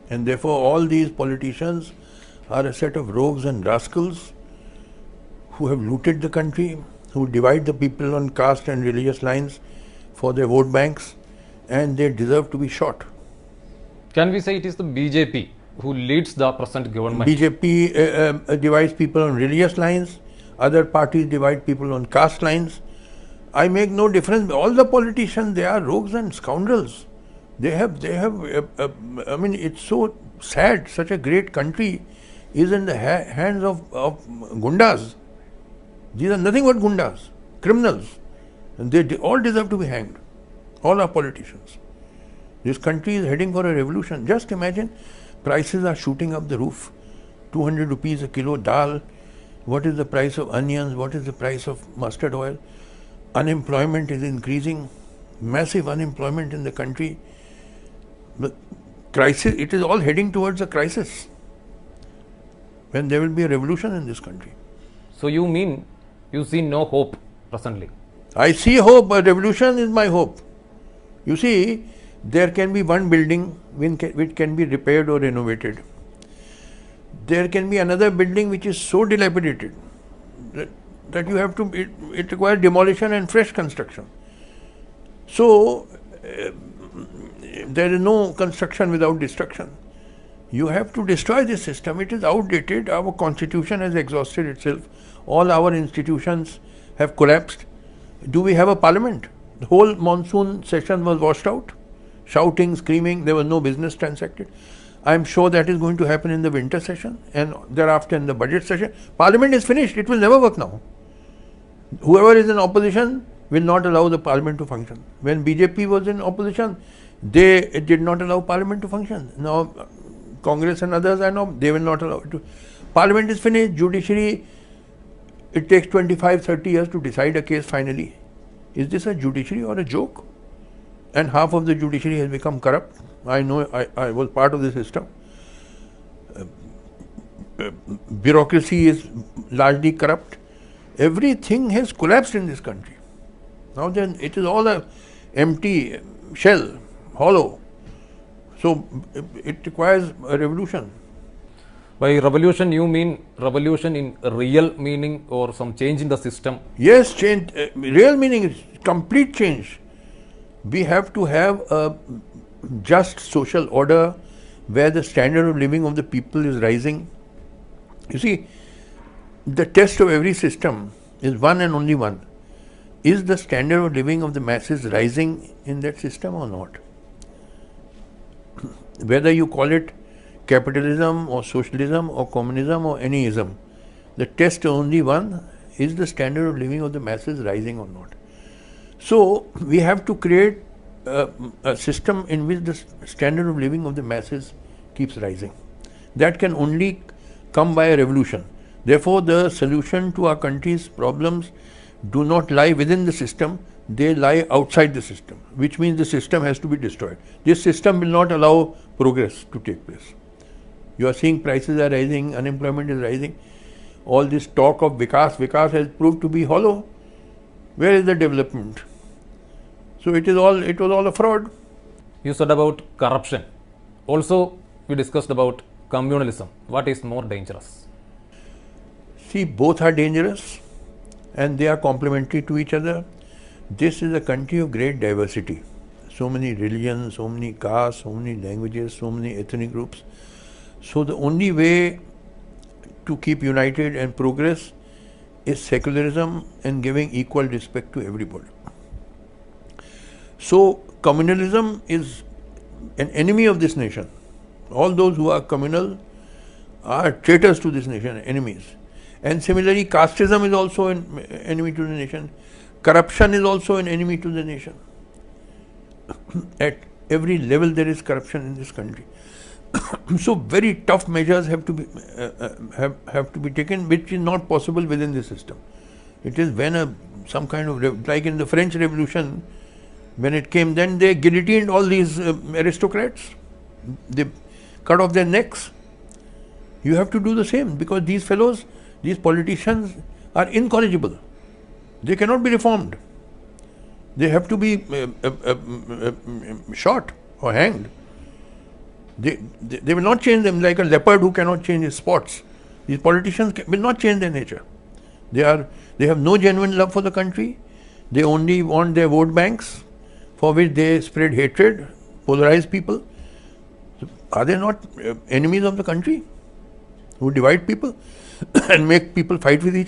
And therefore all these politicians are a set of rogues and rascals who have looted the country, who divide the people on caste and religious lines for their vote banks, and they deserve to be shot. Can we say it is the BJP who leads the present government? BJP divides people on religious lines, other parties divide people on caste lines. I make no difference. All the politicians, they are rogues and scoundrels. I mean, it's so sad. Such a great country is in the hands of gundas. These are nothing but gundas, criminals. And they all deserve to be hanged. All our politicians. This country is heading for a revolution. Just imagine, prices are shooting up the roof. 200 rupees a kilo dal. What is the price of onions? What is the price of mustard oil? Unemployment is increasing. Massive unemployment in the country. The crisis, it is all heading towards a crisis. When there will be a revolution in this country. So you mean you see no hope presently? I see hope, but revolution is my hope. You see, there can be one building which can be repaired or renovated. There can be another building which is so dilapidated that you have to, it requires demolition and fresh construction. So, there is no construction without destruction. You have to destroy this system. It is outdated. Our constitution has exhausted itself. All our institutions have collapsed. Do we have a parliament? The whole monsoon session was washed out. Shouting, screaming, there was no business transacted. I am sure that is going to happen in the winter session and thereafter in the budget session. Parliament is finished. It will never work now. Whoever is in opposition will not allow the parliament to function. When BJP was in opposition, they did not allow parliament to function. Now, Congress and others, I know, they will not allow it to. Parliament is finished. Judiciary, it takes 25-30 years to decide a case finally. Is this a judiciary or a joke? And half of the judiciary has become corrupt. I know, I was part of the system. Bureaucracy is largely corrupt. Everything has collapsed in this country. Now then, it is all a empty shell, hollow. So it requires a revolution. By revolution, you mean revolution in real meaning or some change in the system? Yes, change. Real meaning is complete change. We have to have a just social order where the standard of living of the people is rising. You see, the test of every system is one and only one. Is the standard of living of the masses rising in that system or not? Whether you call it capitalism or socialism or communism or any ism, the test is only one: is the standard of living of the masses rising or not? So we have to create a system in which the standard of living of the masses keeps rising. That can only come by a revolution. Therefore, the solution to our country's problems do not lie within the system, they lie outside the system, which means the system has to be destroyed. This system will not allow progress to take place. You are seeing prices are rising, unemployment is rising. All this talk of Vikas has proved to be hollow. Where is the development? So it was all a fraud. You said about corruption. Also, we discussed about communalism. What is more dangerous? See, both are dangerous and they are complementary to each other. This is a country of great diversity. So many religions, so many castes, so many languages, so many ethnic groups. So the only way to keep united and progress is secularism and giving equal respect to everybody. So communalism is an enemy of this nation. All those who are communal are traitors to this nation, enemies. And similarly, casteism is also an enemy to the nation. Corruption is also an enemy to the nation. At every level there is corruption in this country. So very tough measures have to be taken, which is not possible within the system. It is when some kind of, like in the French Revolution, when it came, then they guillotined all these aristocrats. They cut off their necks. You have to do the same, because these fellows, these politicians are incorrigible. They cannot be reformed. They have to be shot or hanged. They will not change them like a leopard who cannot change his spots. These politicians will not change their nature. They have no genuine love for the country. They only want their vote banks, for which they spread hatred, polarize people. So are they not enemies of the country who divide people and make people fight with each other?